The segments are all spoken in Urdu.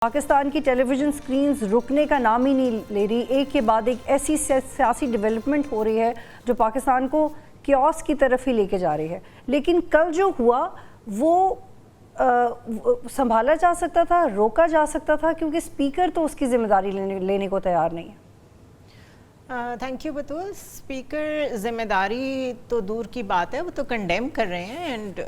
پاکستان کی ٹیلی ویژن سکرینز رکنے کا نام ہی نہیں لے رہی، ایک کے بعد ایک ایسی سیاسی ڈیولپمنٹ ہو رہی ہے جو پاکستان کو کیوس کی طرف ہی لے کے جا رہی ہے۔ لیکن کل جو ہوا وہ سنبھالا جا سکتا تھا، روکا جا سکتا تھا، کیونکہ اسپیکر تو اس کی ذمہ داری لینے کو تیار نہیں ہے۔ Thank you بطول۔ اسپیکر ذمہ داری تو دور کی بات ہے، وہ تو کنڈیم کر رہے ہیں and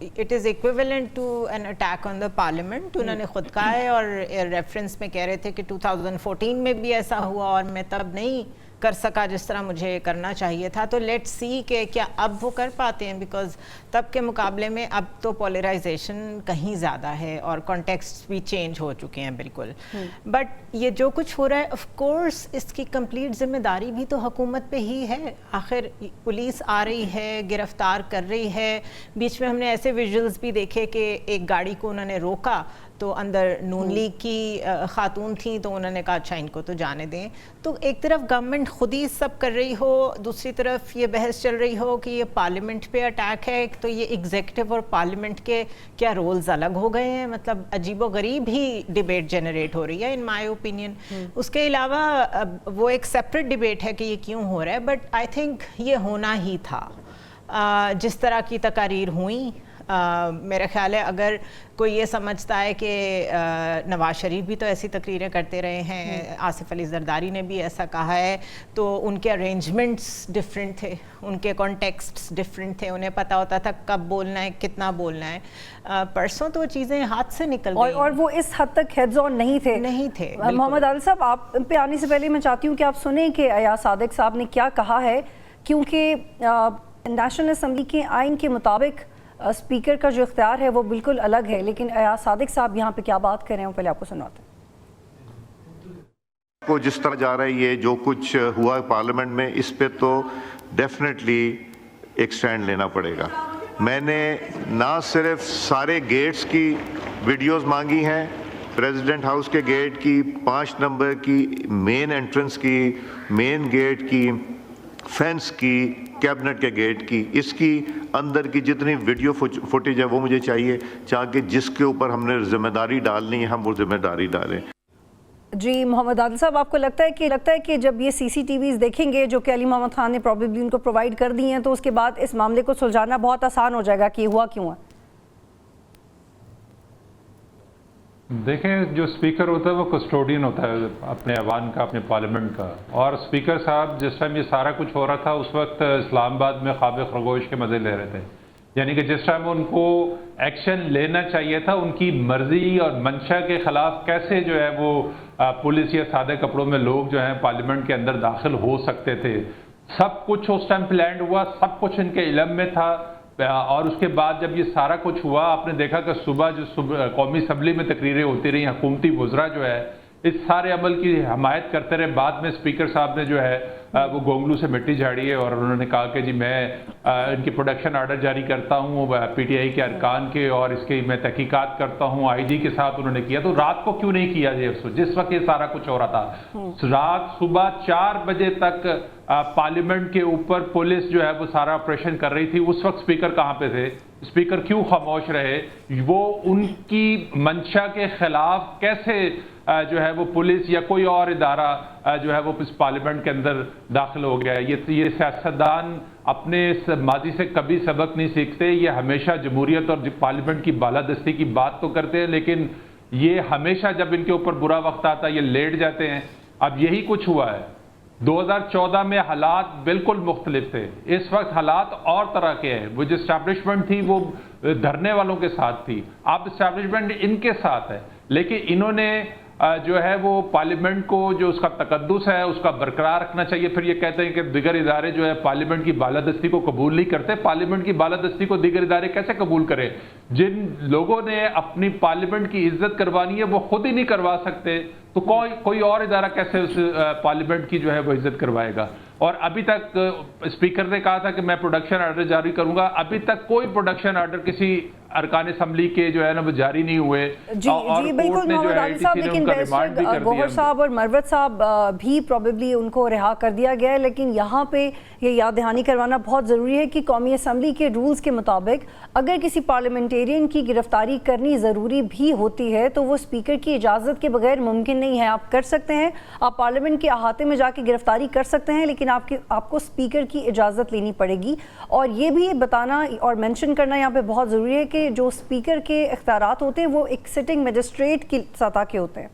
it is equivalent to an attack on the parliament. انہوں نے خود کہا ہے اور ریفرنس میں کہہ رہے تھے کہ 2014 میں بھی ایسا ہوا اور میں تب نہیں کر سکا جس طرح مجھے کرنا چاہیے تھا، تو لیٹ سی کہ کیا اب وہ کر پاتے ہیں، بیکاز تب کے مقابلے میں اب تو پولرائزیشن کہیں زیادہ ہے اور کانٹیکسٹ بھی چینج ہو چکے ہیں بالکل۔ بٹ یہ جو کچھ ہو رہا ہے آف کورس اس کی کمپلیٹ ذمہ داری بھی تو حکومت پہ ہی ہے۔ آخر پولیس آ رہی ہے، گرفتار کر رہی ہے۔ بیچ میں ہم نے ایسے ویژولز بھی دیکھے کہ ایک گاڑی کو انہوں نے روکا تو اندر نون لیگ کی خاتون تھیں، تو انہوں نے کہا اچھا ان کو تو جانے دیں۔ تو ایک طرف گورنمنٹ خود ہی سب کر رہی ہو، دوسری طرف یہ بحث چل رہی ہو کہ یہ پارلیمنٹ پہ اٹیک ہے، تو یہ ایگزیکٹو اور پارلیمنٹ کے کیا رولز الگ ہو گئے ہیں، مطلب عجیب و غریب ہی ڈیبیٹ جنریٹ ہو رہی ہے ان مائی اوپینین۔ اس کے علاوہ وہ ایک سیپریٹ ڈیبیٹ ہے کہ یہ کیوں ہو رہا ہے، بٹ آئی تھنک یہ ہونا ہی تھا۔ جس طرح کی تقاریر ہوئیں، میرا خیال ہے اگر کوئی یہ سمجھتا ہے کہ نواز شریف بھی تو ایسی تقریریں کرتے رہے ہیں، آصف علی زرداری نے بھی ایسا کہا ہے، تو ان کے ارینجمنٹس ڈفرینٹ تھے، ان کے کانٹیکسٹس ڈفرینٹ تھے، انہیں پتہ ہوتا تھا کب بولنا ہے، کتنا بولنا ہے۔ پرسوں تو چیزیں ہاتھ سے نکل گئی اور وہ اس حد تک ہیڈز آن نہیں تھے۔ محمد عادل صاحب، آپ پہ آنے سے پہلے میں چاہتی ہوں کہ آپ سنیں کہ ایاز صادق صاحب نے کیا کہا ہے، کیونکہ نیشنل اسمبلی کے آئین کے مطابق اسپیکر کا جو اختیار ہے وہ بالکل الگ ہے، لیکن ایاز صادق صاحب یہاں پہ کیا بات کر رہے ہیں وہ پہلے آپ کو سنواتے ہیں۔ کو جس طرح جا رہا ہے یہ جو کچھ ہوا پارلیمنٹ میں، اس پہ تو ڈیفینیٹلی ایک سٹینڈ لینا پڑے گا۔ میں نے نہ صرف سارے گیٹس کی ویڈیوز مانگی ہیں، پریزیڈنٹ ہاؤس کے گیٹ کی، 5 نمبر کی، مین انٹرنس کی، مین گیٹ کی، فینس کی، کیبنٹ کے گیٹ کی، اس کی اندر کی جتنی ویڈیو فوٹیج ہے وہ مجھے چاہیے، تاکہ جس کے اوپر ہم نے ذمہ داری ڈالنی ہے ہم وہ ذمہ داری ڈالیں۔ جی محمد عادل صاحب، آپ کو لگتا ہے کہ جب یہ سی سی ٹی ویز دیکھیں گے جو کہ علی محمد خان نے پروبیبلی ان کو پرووائڈ کر دی ہیں، تو اس کے بعد اس معاملے کو سلجھانا بہت آسان ہو جائے گا کہ یہ ہوا کیوں ہے؟ دیکھیں، جو اسپیکر ہوتا ہے وہ کسٹوڈین ہوتا ہے اپنے ایوان کا، اپنے پارلیمنٹ کا، اور اسپیکر صاحب جس ٹائم یہ سارا کچھ ہو رہا تھا اس وقت اسلام آباد میں خواب خرگوش کے مزے لے رہے تھے، یعنی کہ جس ٹائم ان کو ایکشن لینا چاہیے تھا ان کی مرضی اور منشا کے خلاف کیسے جو ہے وہ پولیس یا سادے کپڑوں میں لوگ جو ہیں پارلیمنٹ کے اندر داخل ہو سکتے تھے۔ سب کچھ اس ٹائم پلانڈ ہوا، سب کچھ ان کے علم میں تھا، اور اس کے بعد جب یہ سارا کچھ ہوا آپ نے دیکھا کہ صبح قومی اسمبلی میں تقریریں ہوتی رہی، حکومتی وزراء جو ہے اس سارے عمل کی حمایت کرتے رہے۔ بعد میں اسپیکر صاحب نے جو ہے وہ گونگلو سے مٹی جھاڑی ہے اور انہوں نے کہا کہ جی میں ان کی پروڈکشن آرڈر جاری کرتا ہوں پی ٹی آئی کے ارکان کے، اور اس کی میں تحقیقات کرتا ہوں۔ آئی جی کے ساتھ انہوں نے کیا، تو رات کو کیوں نہیں کیا جس وقت یہ سارا کچھ ہو رہا تھا؟ رات صبح 4 بجے تک پارلیمنٹ کے اوپر پولیس جو ہے وہ سارا آپریشن کر رہی تھی، اس وقت اسپیکر کہاں پہ تھے؟ اسپیکر کیوں خاموش رہے؟ وہ ان کی منشا کے خلاف کیسے جو ہے وہ پولیس یا کوئی اور ادارہ جو ہے وہ اس پارلیمنٹ کے اندر داخل ہو گیا ہے؟ یہ سیاستدان اپنے ماضی سے کبھی سبق نہیں سیکھتے، یہ ہمیشہ جمہوریت اور پارلیمنٹ کی بالادستی کی بات تو کرتے ہیں، لیکن یہ ہمیشہ جب ان کے اوپر برا وقت آتا ہے یہ لیٹ جاتے ہیں۔ اب یہی کچھ ہوا ہے۔ 2014 میں حالات بالکل مختلف تھے، اس وقت حالات اور طرح کے ہیں۔ وہ جو اسٹیبلشمنٹ تھی وہ دھرنے والوں کے ساتھ تھی، اب اسٹیبلشمنٹ ان کے ساتھ ہے، لیکن انہوں نے جو ہے وہ پارلیمنٹ کو جو اس کا تقدس ہے اس کا برقرار رکھنا چاہیے۔ پھر یہ کہتے ہیں کہ دیگر ادارے جو ہے پارلیمنٹ کی بالادستی کو قبول نہیں کرتے۔ پارلیمنٹ کی بالادستی کو دیگر ادارے کیسے قبول کرے؟ جن لوگوں نے اپنی پارلیمنٹ کی عزت کروانی ہے وہ خود ہی نہیں کروا سکتے، تو کوئی اور ادارہ کیسے اس پارلیمنٹ کی جو ہے وہ عزت کروائے گا؟ اور ابھی تک اسپیکر نے کہا تھا کہ میں پروڈکشن آرڈر جاری کروں گا، ابھی تک کوئی پروڈکشن آرڈر کسی ارکان اسمبلی کے جو ہے نا وہ جاری نہیں ہوئے. جی بالکل محمد علی صاحب, لیکن بیرسٹر گوہر صاحب اور مروت صاحب بھی پروبیبلی ان کو رہا کر دیا گیا ہے. لیکن یہاں پہ یہ یاد دہانی کروانا بہت ضروری ہے کہ قومی اسمبلی کے رولز کے مطابق اگر کسی پارلیمنٹیرین کی گرفتاری کرنی ضروری بھی ہوتی ہے تو وہ اسپیکر کی اجازت کے بغیر ممکن نہیں ہے. آپ کر سکتے ہیں, آپ پارلیمنٹ کے احاطے میں جا کے گرفتاری کر سکتے ہیں, لیکن آپ کو اسپیکر کی اجازت لینی پڑے گی. اور یہ بھی بتانا اور مینشن کرنا یہاں پہ بہت ضروری ہے کہ جو اسپیکر کے اختیارات ہوتے ہیں وہ ایک سٹنگ میجسٹریٹ کی سطح کے ہوتے ہیں.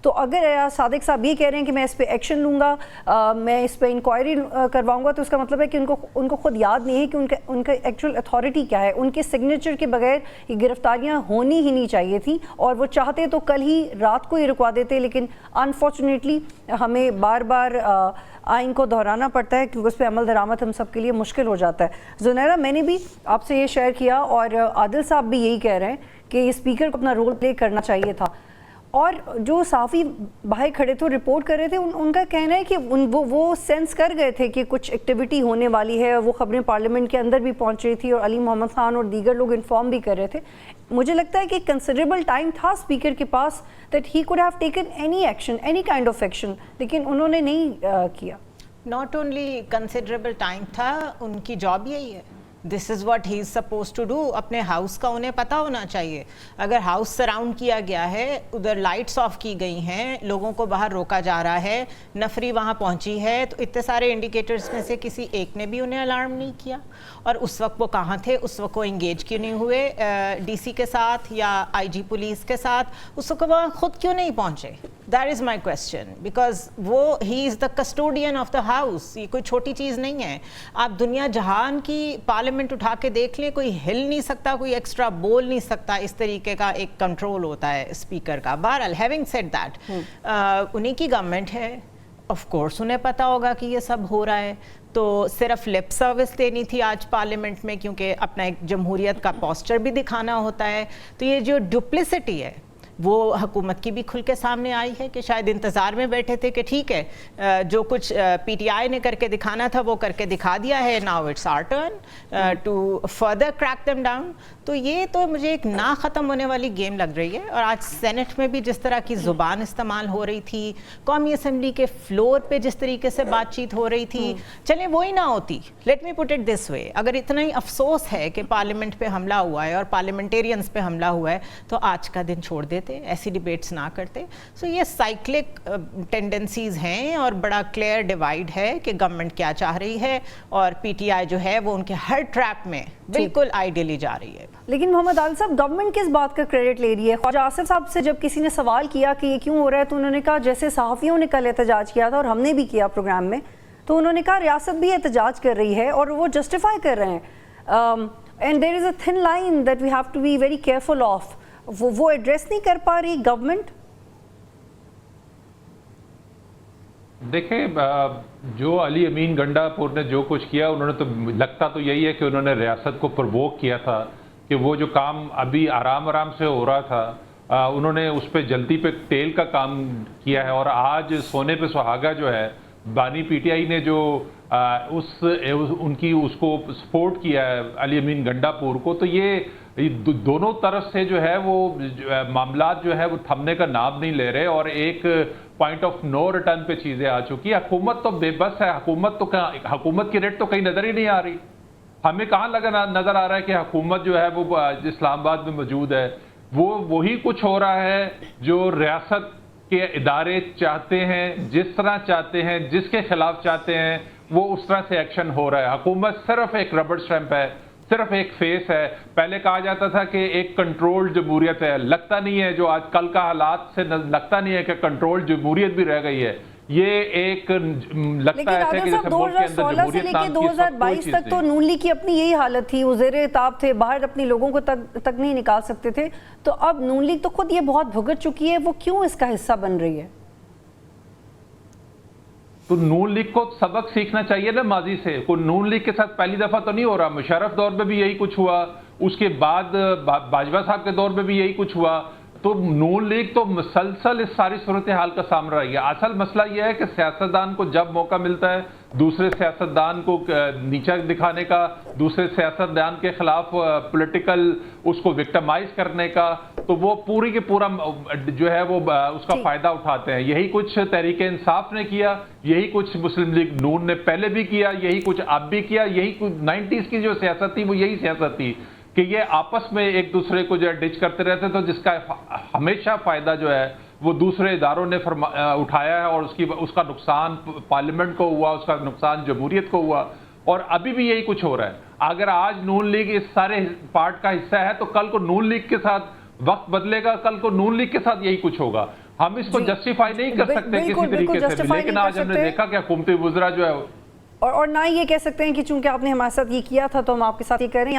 تو اگر صادق صاحب یہ کہہ رہے ہیں کہ میں اس پہ ایکشن لوں گا, میں اس پہ انکوائری کرواؤں گا, تو اس کا مطلب ہے کہ ان کو خود یاد نہیں ہے کہ ان کا ایکچوئل اتھارٹی کیا ہے. ان کے سگنیچر کے بغیر یہ گرفتاریاں ہونی ہی نہیں چاہیے تھیں, اور وہ چاہتے تو کل ہی رات کو ہی رکوا دیتے, لیکن انفارچونیٹلی ہمیں بار بار آئین کو دہرانا پڑتا ہے کیونکہ اس پہ عمل درآمد ہم سب کے لیے مشکل ہو جاتا ہے. زنیرہ, میں نے بھی آپ سے یہ شیئر کیا اور عادل صاحب بھی یہی کہہ رہے ہیں کہ اسپیکر کو اپنا رول پلے کرنا چاہیے تھا. اور جو صحافی باہر کھڑے تھے رپورٹ کر رہے تھے, ان کا کہنا ہے کہ وہ سینس کر گئے تھے کہ کچھ ایکٹیویٹی ہونے والی ہے. وہ خبریں پارلیمنٹ کے اندر بھی پہنچ رہی تھی اور علی محمد خان اور دیگر لوگ انفارم بھی کر رہے تھے. مجھے لگتا ہے کہ کنسیڈریبل ٹائم تھا اسپیکر کے پاس that he could have taken any action, any kind of action, لیکن انہوں نے نہیں کیا. ناٹ اونلی کنسیڈریبل ٹائم تھا, ان کی جاب یہی ہے. This is what he is suppose to do. اپنے ہاؤس کا انہیں پتہ ہونا چاہیے. اگر ہاؤس سراؤنڈ کیا گیا ہے, ادھر لائٹس آف کی گئی ہیں, لوگوں کو باہر روکا جا رہا ہے, نفری وہاں پہنچی ہے, تو اتنے سارے انڈیکیٹرز میں سے کسی ایک نے بھی انہیں الارم نہیں کیا. اور اس وقت وہ کہاں تھے, اس وقت وہ انگیج کیوں نہیں ہوئے ڈی سی کے ساتھ یا آئی جی پولیس کے ساتھ, اس وقت وہ خود کیوں نہیں پہنچے؟ That is my question. Because وہ he is the custodian of the house. یہ کوئی چھوٹی چیز نہیں ہے. آپ دنیا جہان کی پارلیمنٹ اٹھا کے دیکھ لیں, کوئی ہل نہیں سکتا, کوئی ایکسٹرا بول نہیں سکتا. اس طریقے کا ایک کنٹرول ہوتا ہے اسپیکر کا. بہرحال ہیونگ سیڈ دیٹ, انہیں کی گورنمنٹ ہے, آف کورس انہیں پتہ ہوگا کہ یہ سب ہو رہا ہے. تو صرف لپ سروس دینی تھی آج پارلیمنٹ میں, کیونکہ اپنا ایک جمہوریت کا پوسچر بھی دکھانا ہوتا ہے. تو یہ جو ڈپلیسٹی ہے وہ حکومت کی بھی کھل کے سامنے آئی ہے کہ شاید انتظار میں بیٹھے تھے کہ ٹھیک ہے جو کچھ پی ٹی آئی نے کر کے دکھانا تھا وہ کر کے دکھا دیا ہے, now it's our turn to further crack them down. تو یہ تو مجھے ایک نہ ختم ہونے والی گیم لگ رہی ہے. اور آج سینٹ میں بھی جس طرح کی زبان استعمال ہو رہی تھی, قومی اسمبلی کے فلور پہ جس طریقے سے بات چیت ہو رہی تھی, چلیں وہی نہ ہوتی. Let me put it this وے, اگر اتنا ہی افسوس ہے کہ پارلیمنٹ پہ حملہ ہوا ہے اور پارلیمنٹیرینز پہ حملہ ہوا ہے, تو آج کا دن چھوڑ دیتے, ایسی ڈیبیٹس نہ کرتے. سو یہ سائیکلک ٹینڈنسیز ہیں اور بڑا کلیئر ڈیوائڈ ہے کہ گورنمنٹ کیا چاہ رہی ہے, اور پی ٹی آئی جو ہے وہ ان کے ہر ٹریپ میں بالکل آئیڈیلی جا رہی ہے. لیکن محمد عال صاحب, گورنمنٹ کس بات کا کریڈٹ لے رہی ہے؟ خواجہ آصف صاحب سے جب کسی نے سوال کیا کہ یہ کیوں ہو رہا ہے, تو انہوں نے کہا جیسے صحافیوں نے کل احتجاج کیا تھا اور ہم نے بھی کیا پروگرام میں, تو انہوں نے کہا ریاست بھی احتجاج کر رہی ہے اور وہ جسٹیفائی کر رہے ہیں. And there is a thin line that we have to be very careful of. وہ ایڈریس نہیں کر پا رہی گورنمنٹ. دیکھیں, جو علی امین گنڈا پور نے جو کچھ کیا, انہوں نے تو لگتا تو یہی ہے کہ انہوں نے ریاست کو پرووک کیا تھا کہ وہ جو کام ابھی آرام سے ہو رہا تھا, انہوں نے اس پہ جلدی پہ تیل کا کام کیا ہے. اور آج سونے پہ سہاگا جو ہے, بانی پی ٹی آئی نے جو اس کو سپورٹ کیا ہے علی امین گنڈا پور کو, تو یہ دونوں طرف سے جو ہے وہ معاملات جو ہے وہ تھمنے کا نام نہیں لے رہے, اور ایک پوائنٹ آف نو ریٹرن پہ چیزیں آ چکی. حکومت تو بے بس ہے, حکومت کی ریٹ تو کہیں نظر ہی نہیں آ رہی. ہمیں کہاں نظر آ رہا ہے کہ حکومت جو ہے وہ اسلام آباد میں موجود ہے. وہی کچھ ہو رہا ہے جو ریاست کے ادارے چاہتے ہیں, جس طرح چاہتے ہیں, جس کے خلاف چاہتے ہیں, وہ اس طرح سے ایکشن ہو رہا ہے. حکومت صرف ایک ربڑ اسٹیمپ ہے, صرف ایک فیس ہے. پہلے کہا جاتا تھا کہ ایک کنٹرول جمہوریت ہے, لگتا نہیں ہے, جو آج کل کا حالات سے لگتا نہیں ہے کہ کنٹرول جمہوریت بھی رہ گئی ہے. یہ ایک لگتا ہے کہ جیسے ملک کے اندر جمہوریت نام کی 2022 تک تو نون لیگ کی اپنی یہی حالت تھی, وہ زیر اعتاب تھے, باہر اپنے لوگوں کو تک نہیں نکال سکتے تھے. تو اب نون لیگ تو خود یہ بہت بھگت چکی ہے, وہ کیوں اس کا حصہ بن رہی ہے؟ تو نون لیگ کو سبق سیکھنا چاہیے نا ماضی سے. کوئی نون لیگ کے ساتھ پہلی دفعہ تو نہیں ہو رہا, مشرف دور میں بھی یہی کچھ ہوا, اس کے بعد باجوہ صاحب کے دور میں بھی یہی کچھ ہوا. تو نون لیگ تو مسلسل اس ساری صورتحال کا سامنا رہی ہے. اصل مسئلہ یہ ہے کہ سیاستدان کو جب موقع ملتا ہے دوسرے سیاستدان کو نیچا دکھانے کا، دوسرے سیاستدان کے خلاف پولیٹیکل اس کو وکٹمائز کرنے کا، تو وہ پوری کے پورا جو ہے وہ اس کا فائدہ اٹھاتے ہیں. یہی کچھ تحریک انصاف نے کیا، یہی کچھ مسلم لیگ نون نے پہلے بھی کیا، یہی کچھ اب بھی کیا. یہی کچھ 90s کی جو سیاست تھی وہ یہی سیاست تھی کہ یہ آپس میں ایک دوسرے کو جو ہے ڈچ کرتے رہتے، تو جس کا ہمیشہ فائدہ جو ہے وہ دوسرے اداروں نے اٹھایا ہے، اور اس کا نقصان پارلیمنٹ کو ہوا، اس کا نقصان جمہوریت کو ہوا، اور ابھی بھی یہی کچھ ہو رہا ہے. اگر آج نون لیگ اس سارے پارٹ کا حصہ ہے تو کل کو نون لیگ کے ساتھ وقت بدلے گا، کل کو نون لیگ کے ساتھ یہی کچھ ہوگا. ہم اس کو جسٹیفائی نہیں کر سکتے کسی طریقے سے، لیکن آج ہم نے دیکھا کہ حکومتی وزراء جو ہے اور نہ یہ کہہ سکتے ہیں کہ چونکہ آپ نے ہمارے ساتھ یہ کیا تھا تو ہم آپ کے ساتھ یہ کریں.